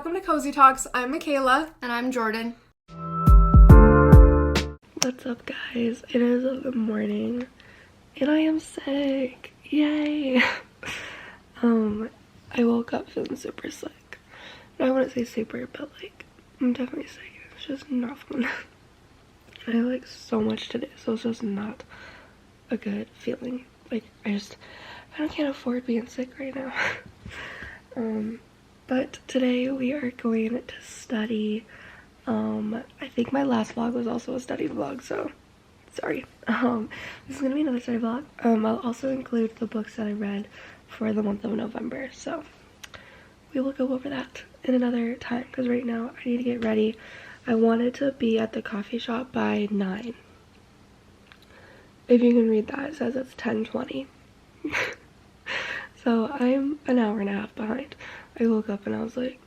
Welcome to Cozy Talks. I'm Michaela. And I'm Jordan. What's up, guys? It is the morning and I am sick. Yay! I woke up feeling super sick. I wouldn't say super, but like I'm definitely sick. It's just not fun. And I have like so much to do, so it's just not a good feeling. Like I can't afford being sick right now. But today we are going to study. I think my last vlog was also a study vlog, so sorry. This is gonna be another study vlog. I'll also include the books that I read for the month of November, so we will go over that in another time, because right now I need to get ready. I wanted to be at the coffee shop by 9. If you can read that, it says it's 10:20. So I'm an hour and a half behind. I woke up and I was like,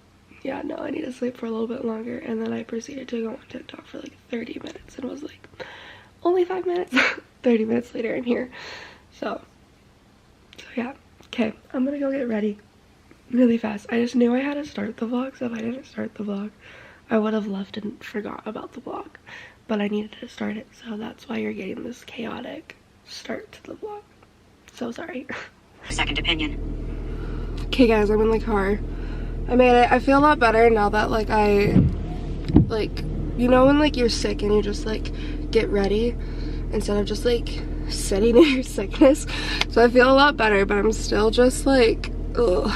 yeah, no, I need to sleep for a little bit longer, and then I proceeded to go on TikTok for like 30 minutes and was like, only 5 minutes. 30 minutes later I'm here. So yeah, okay, I'm gonna go get ready really fast. I just knew I had to start the vlog, so if I didn't start the vlog I would have left and forgot about the vlog, but I needed to start it, so that's why you're getting this chaotic start to the vlog. So sorry. Second opinion. Okay guys, I'm in the car. I made it. I feel a lot better now that you know when like you're sick and you just like get ready instead of just like sitting in your sickness. So I feel a lot better, but I'm still just like, ugh,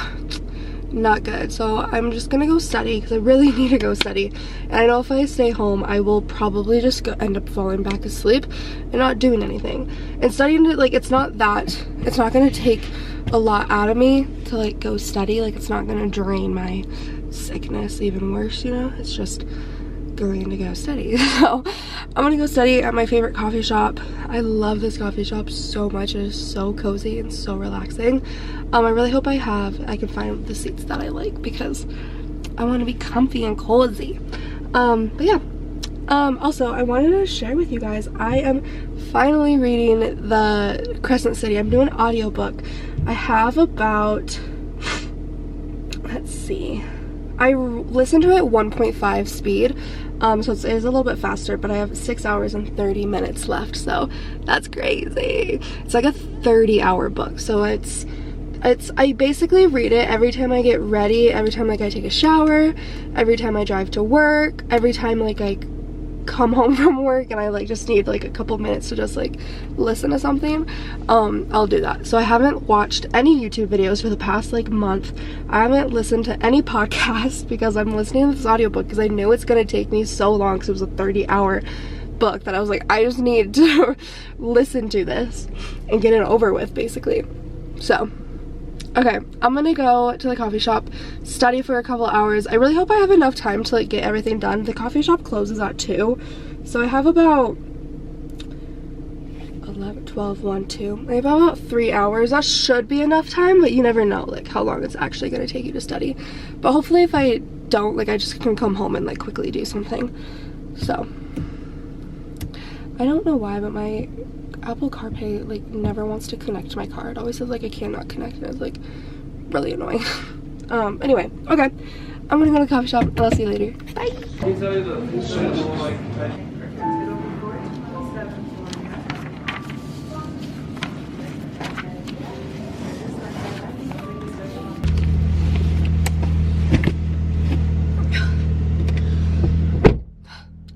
not good. So I'm just gonna go study because I really need to go study. And I know if I stay home I will probably just end up falling back asleep and not doing anything. And studying, like, it's not gonna take a lot out of me to like go study. Like, it's not gonna drain my sickness even worse, you know. It's just going to go study. So I'm gonna go study at my favorite coffee shop. I love this coffee shop so much. It is so cozy and so relaxing. I really hope I can find the seats that I like, because I want to be comfy and cozy. But yeah, also I wanted to share with you guys, I am finally reading the Crescent City. I'm doing an audiobook. I have about, let's see, I listened to it 1.5 speed, so it is a little bit faster, but I have 6 hours and 30 minutes left, so that's crazy. It's like a 30-hour book, so I basically read it every time I get ready, every time like I take a shower, every time I drive to work, every time like I come home from work and I like just need like a couple minutes to just like listen to something. I'll do that. So I haven't watched any YouTube videos for the past like month. I haven't listened to any podcasts because I'm listening to this audiobook because I knew it's gonna take me so long, because it was a 30-hour book that I was like, I just need to listen to this and get it over with, basically. So okay, I'm gonna go to the coffee shop, study for a couple hours. I really hope I have enough time to like get everything done. The coffee shop closes at 2, so I have about 11, 12, 1, 2. I have about 3 hours. That should be enough time, but you never know like how long it's actually gonna take you to study. But hopefully if I don't, like I just can come home and like quickly do something. So I don't know why, but my Apple CarPlay like never wants to connect to my car. It always says like I cannot connect, and it's like really annoying. Anyway, okay, I'm gonna go to the coffee shop and I'll see you later. Bye.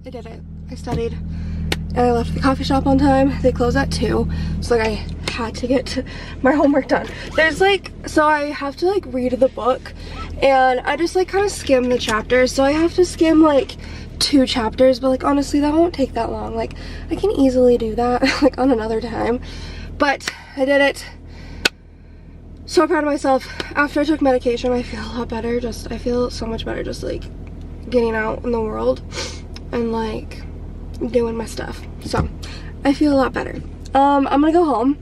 I did it. I studied. And I left the coffee shop on time. They close at 2, so like I had to get my homework done. There's like, so I have to like read the book, and I just like kind of skim the chapters, so I have to skim like 2 chapters, but like honestly that won't take that long. Like I can easily do that like on another time, but I did it. So proud of myself. After I took medication I feel a lot better. I feel so much better just like getting out in the world and like doing my stuff. So I feel a lot better. I'm gonna go home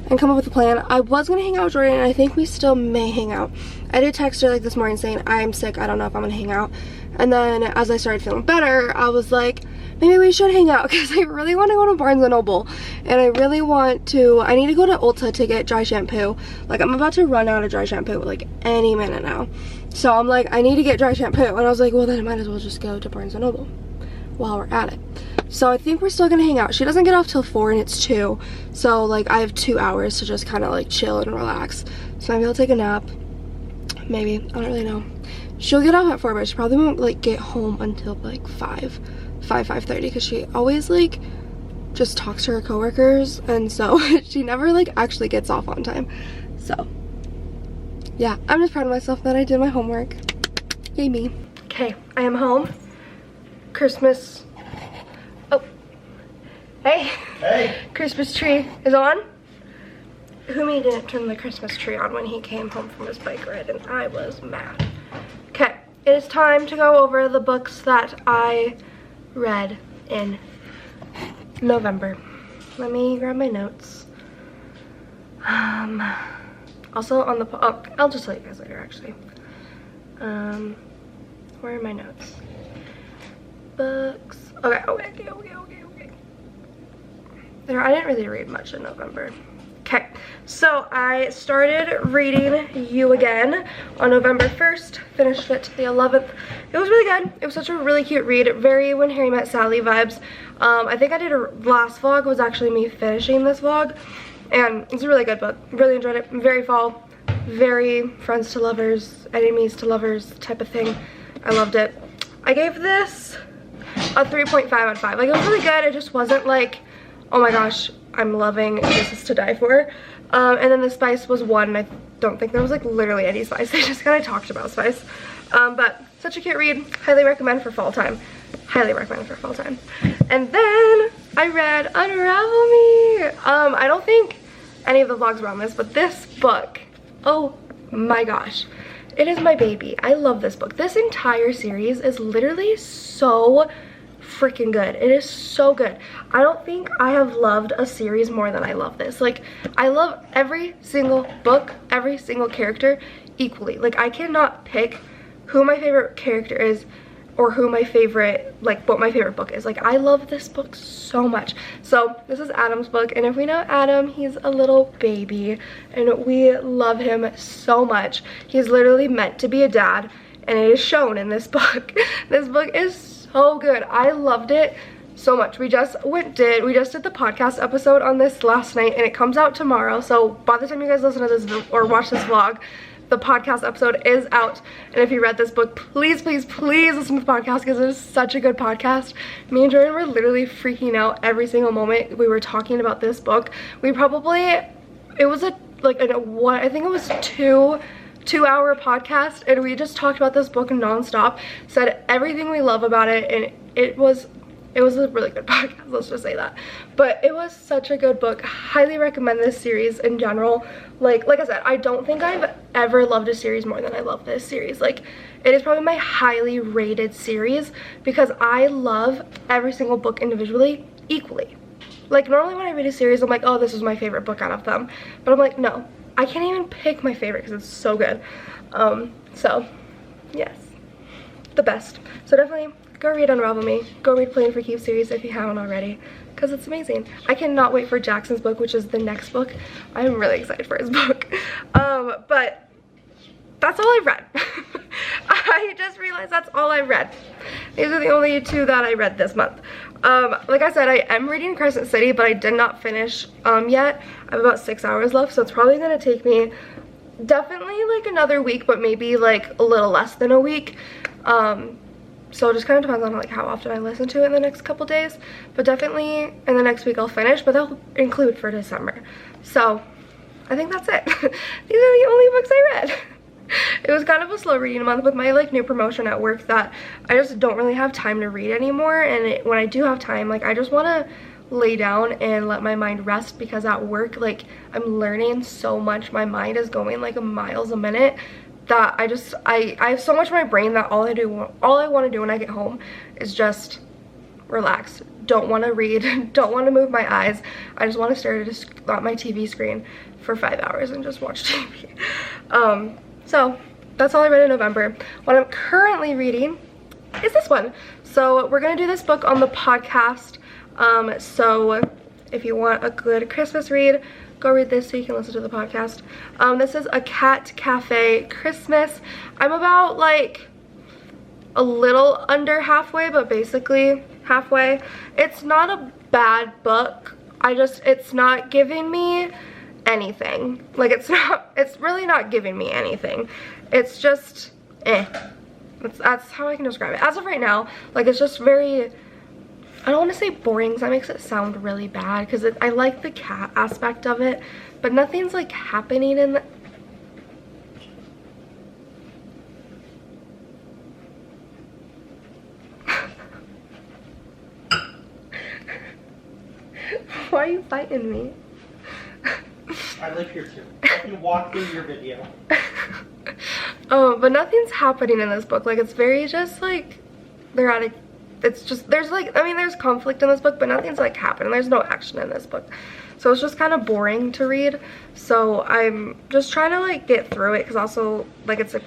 and come up with a plan. I was gonna hang out with Jordan, and I think we still may hang out. I did text her like this morning saying I'm sick, I don't know if I'm gonna hang out. And then as I started feeling better, I was like, maybe we should hang out, because I really want to go to Barnes & Noble, and I need to go to Ulta to get dry shampoo. Like I'm about to run out of dry shampoo like any minute now. So I'm like, I need to get dry shampoo. And I was like, well, then I might as well just go to Barnes & Noble while we're at it. So I think we're still gonna hang out. She doesn't get off till 4 and it's 2. So like I have 2 hours to just kind of like chill and relax. So maybe I'll take a nap. Maybe, I don't really know. She'll get off at 4, but she probably won't like get home until like 5:30 because she always like just talks to her coworkers, and so she never like actually gets off on time. So yeah, I'm just proud of myself that I did my homework. Yay me. Okay, I am home. Christmas. Oh, hey. Hey. Christmas tree is on. Humi didn't turn the Christmas tree on when he came home from his bike ride, and I was mad. Okay, it is time to go over the books that I read in November. Let me grab my notes. Also on the, oh, I'll just tell you guys later actually. Where are my notes? Books. Okay. There, I didn't really read much in November. Okay, so I started reading You Again on November 1st, finished it the 11th. It was really good. It was such a really cute read, very When Harry Met Sally vibes. I think I did a last vlog was actually me finishing this vlog, and it's a really good book. Really enjoyed it. Very fall, very friends to lovers, enemies to lovers type of thing. I loved it. I gave this a 3.5 out of 5. Like, it was really good. It just wasn't like, oh my gosh, I'm loving This Is to Die For. And then the spice was 1, and I don't think there was like literally any spice. They just kind of talked about spice. But such a cute read. Highly recommend for fall time. Highly recommend for fall time. And then I read Unravel Me. I don't think any of the vlogs were on this, but this book, oh my gosh. It is my baby. I love this book. This entire series is literally so freaking good. It is so good. I don't think I have loved a series more than I love this. Like, I love every single book, every single character equally. Like, I cannot pick who my favorite character is or who my favorite, like, what my favorite book is. Like, I love this book so much. So this is Adam's book, and if we know Adam, he's a little baby and we love him so much. He's literally meant to be a dad, and it is shown in this book. This book is so good. I loved it so much. We just did the podcast episode on this last night, and it comes out tomorrow. So by the time you guys listen to this or watch this vlog, the podcast episode is out. And if you read this book, please listen to the podcast, because it is such a good podcast. Me and Jordan were literally freaking out every single moment we were talking about this book. We probably, it was I think it was two-hour podcast, and we just talked about this book non-stop, said everything we love about it, and it was a really good podcast, let's just say that. But it was such a good book. Highly recommend this series in general. Like I said, I don't think I've ever loved a series more than I love this series. Like, it is probably my highly rated series because I love every single book individually equally. Like, normally when I read a series, I'm like, oh, this is my favorite book out of them. But I'm like, no, I can't even pick my favorite because it's so good. So yes, the best. So definitely go read Unravel Me. Go read Playing for Keeps series if you haven't already, because it's amazing. I cannot wait for Jackson's book, which is the next book. I'm really excited for his book. But that's all I've read. I just realized that's all I've read. These are the only 2 that I read this month. Like I said, I am reading Crescent City, but I did not finish yet. I have about 6 hours left, so it's probably gonna take me definitely like another week, but maybe like a little less than a week. So it just kind of depends on like how often I listen to it in the next couple days, but definitely in the next week I'll finish, but that'll include for December. So I think that's it. These are the only books I read. It was kind of a slow reading month with my like new promotion at work that I just don't really have time to read anymore, and when I do have time, like, I just want to lay down and let my mind rest, because at work, like, I'm learning so much. My mind is going like miles a minute that I have so much in my brain that all I want to do when I get home is just relax. Don't want to read, don't want to move my eyes. I just want to stare at my TV screen for 5 hours and just watch TV. So that's all I read in November. What I'm currently reading is this one. So we're gonna do this book on the podcast. So if you want a good Christmas read, go read this so you can listen to the podcast. This is A Cat Cafe Christmas. I'm about like a little under halfway, but basically halfway. It's not a bad book. It's not giving me anything. Like it's really not giving me anything. It's just that's how I can describe it. As of right now, like it's just very, I don't want to say boring because that makes it sound really bad, because I like the cat aspect of it, but nothing's like happening in the... Why are you fighting me? I live here too. I can walk through your video. Oh, but nothing's happening in this book. Like it's very just like they're at a... It's just, there's like, I mean, there's conflict in this book, but nothing's like happening. There's no action in this book. So it's just kind of boring to read. So I'm just trying to like get through it, because also like it's a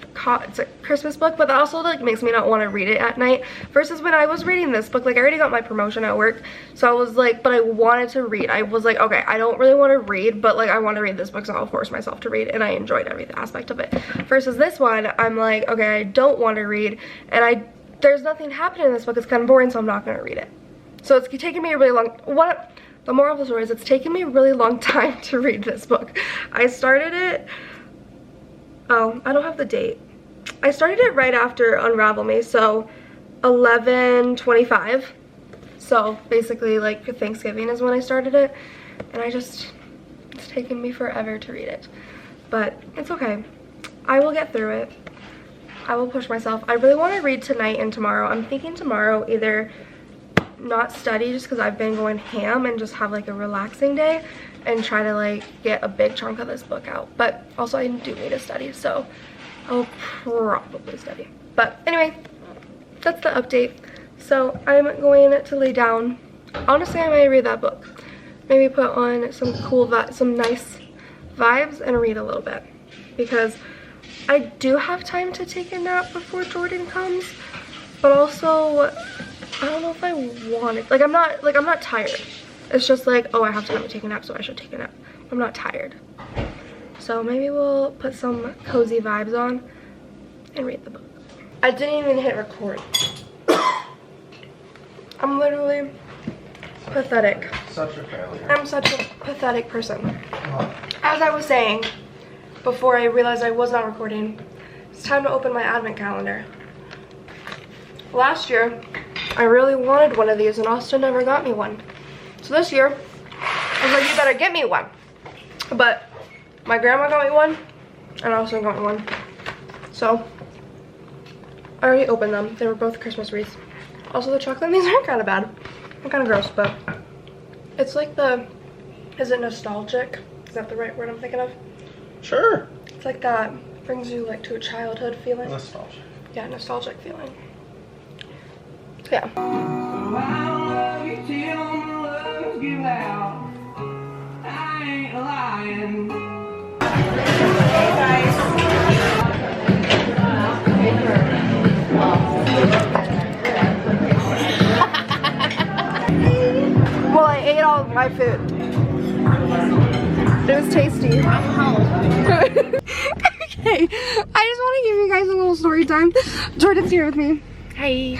Christmas book, but that also like makes me not want to read it at night. Versus when I was reading this book, like I already got my promotion at work. So I was like, but I wanted to read. I was like, okay, I don't really want to read, but like I want to read this book, so I'll force myself to read. And I enjoyed every aspect of it. Versus this one, I'm like, okay, I don't want to read, and there's nothing happening in this book. It's kind of boring, so I'm not going to read it. So it's taken me a really long... The moral of the story is it's taken me a really long time to read this book. I started it... Oh, I don't have the date. I started it right after Unravel Me, so 11/25. So basically, like, Thanksgiving is when I started it. And it's taken me forever to read it. But it's okay. I will get through it. I will push myself. I really want to read tonight and tomorrow. I'm thinking tomorrow either not study just because I've been going ham and just have like a relaxing day, and try to like get a big chunk of this book out. But also I do need to study, so I'll probably study. But anyway, that's the update. So I'm going to lay down. Honestly, I might read that book. Maybe put on some nice vibes and read a little bit, because I do have time to take a nap before Jordan comes, but also I don't know if I want it. Like I'm not tired. It's just like, oh, I have time to take a nap, so I should take a nap. I'm not tired. So maybe we'll put some cozy vibes on and read the book. I didn't even hit record. I'm literally pathetic. Such a failure. I'm such a pathetic person. As I was saying, before I realized I was not recording, it's time to open my advent calendar. Last year, I really wanted one of these, and Austin never got me one. So this year, I was like, you better get me one. But my grandma got me one, and Austin got me one. So I already opened them. They were both Christmas wreaths. Also, the chocolate in these aren't kind of bad. They're kind of gross, but it's like is it nostalgic? Is that the right word I'm thinking of? Sure. It's like that brings you like to a childhood feeling. Nostalgia. Yeah, nostalgic feeling. So yeah. Well, I ate all of my food. It was tasty. Okay, I just want to give you guys a little story time. Jordan's here with me. Hi.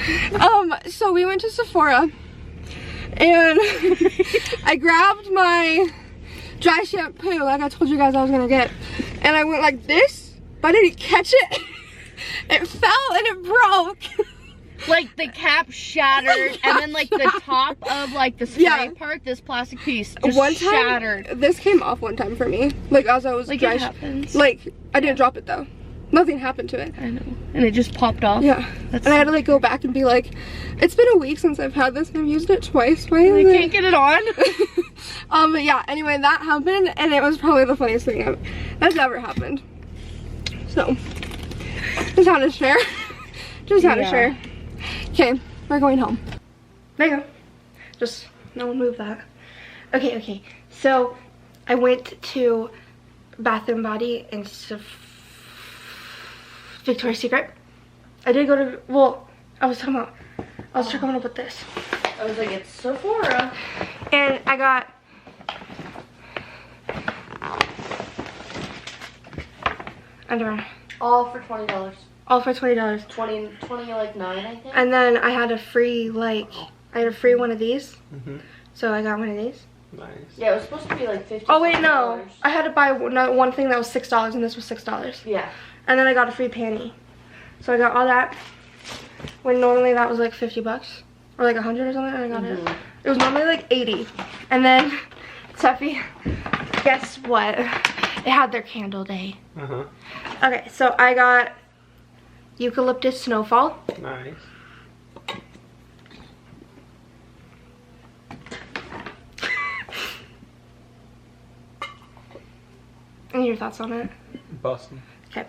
So we went to Sephora, and I grabbed my dry shampoo like I told you guys I was gonna get, and I went like this, but I didn't catch it. It fell and it broke. Like the cap shattered, and then like the top of like the spray part, this plastic piece just shattered. This came off one time for me, like as I was like dry. It happens. Like I didn't drop it though. Nothing happened to it. I know. And it just popped off. Yeah. And I had to like go back and be like, it's been a week since I've had this and I've used it twice. Why is I can't get it on. But yeah, anyway, that happened, and it was probably the funniest thing that's ever happened. So just had to share. Just had to share. Okay, we're going home. There you go. Just no one move that. Okay. So I went to Bath and Body and Victoria's Secret. I did go to, well, I was coming up with this. I was like, it's Sephora. And I got underwear. All for $20. All for $20. 20 like 9, I think. And then I had a free one of these. So I got one of these. Nice. Yeah, it was supposed to be like $50. Oh wait, no. I had to buy one thing that was $6 and this was $6. Yeah. And then I got a free panty. So I got all that. When normally that was like 50 bucks. Or like 100 or something, and I got it. It was normally like 80. And then, Steffi, guess what? It had their candle day. Okay, so I got eucalyptus snowfall. Nice. And your thoughts on it? Bustin'. Okay.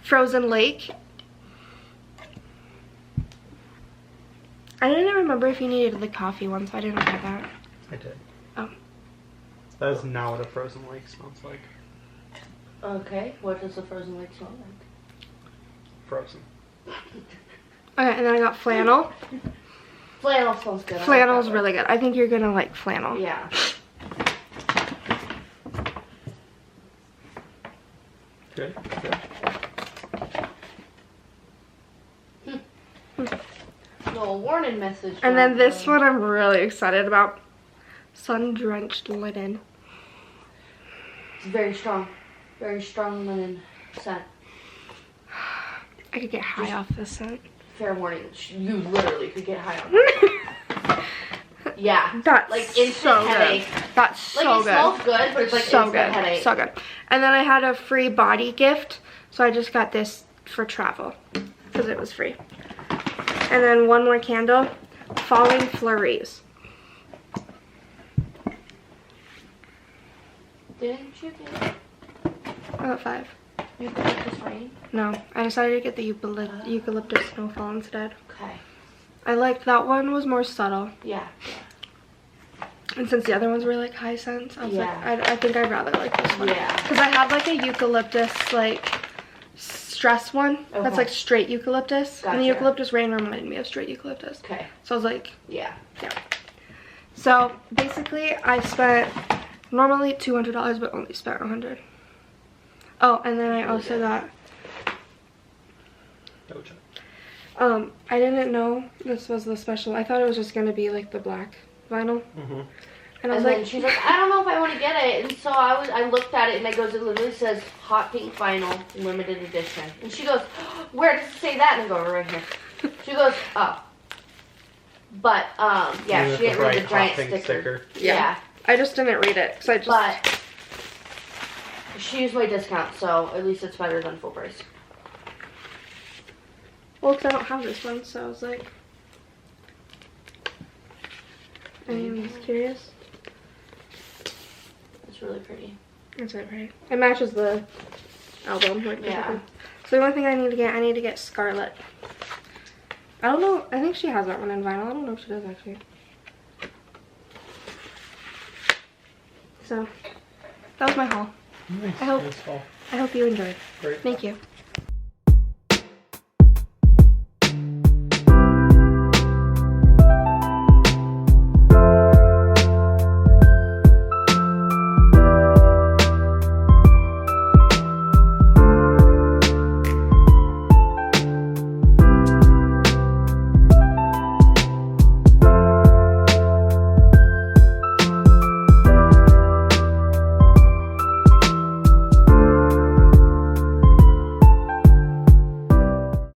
Frozen lake. I didn't remember if you needed the coffee one, so I didn't get that. I did. Oh. That is not what a frozen lake smells like. Okay, what does the frozen lake smell like? Frozen. Okay, and then I got flannel. Flannel smells good. Flannel's really good. I think you're gonna like flannel. Yeah. Good. Little warning message. And then this one I'm really excited about. Sun-drenched linen. It's very strong. Very strong linen scent. I could get high off this scent. Fair warning, you literally could get high on that. Yeah. That's like instant so headache. good. That's so like, it good. smells good, but it's like so instant good. headache. So good. And then I had a free body gift, so I just got this for travel because it was free. And then one more candle, Falling Flurries. Didn't you get I got 5. eucalyptus rain? No, I decided to get the eucalyptus snowfall instead. Okay. I liked that one, was more subtle. Yeah. And since the other ones were like high scents, I was like, I think I'd rather like this one. Yeah. Because I have like a eucalyptus like stress one that's like straight eucalyptus. And the Gotcha. eucalyptus rain reminded me of straight eucalyptus. Okay. So I was like, Yeah. So basically I spent normally $200 but only spent $100. Oh, and then I also got I didn't know this was the special. I thought it was just gonna be like the black vinyl. And I was then like, she's like, I don't know if I want to get it. And so I looked at it and it literally says hot pink vinyl limited edition. And she goes, where does it say that? And I go, right here. She goes, oh. But yeah, she didn't read the giant sticker. Yeah. I just didn't read it because I just. But she used my discount, so at least it's better than full price. Well, because I don't have this one, so I was like, I'm just curious. It's really pretty. It's really pretty. It matches the album. Like, Yeah. perfectly. So the only thing I need to get Scarlet. I don't know. I think she has that one in vinyl. I don't know if she does actually. So that was my haul. Nice. I hope you enjoyed. Great. Thank you.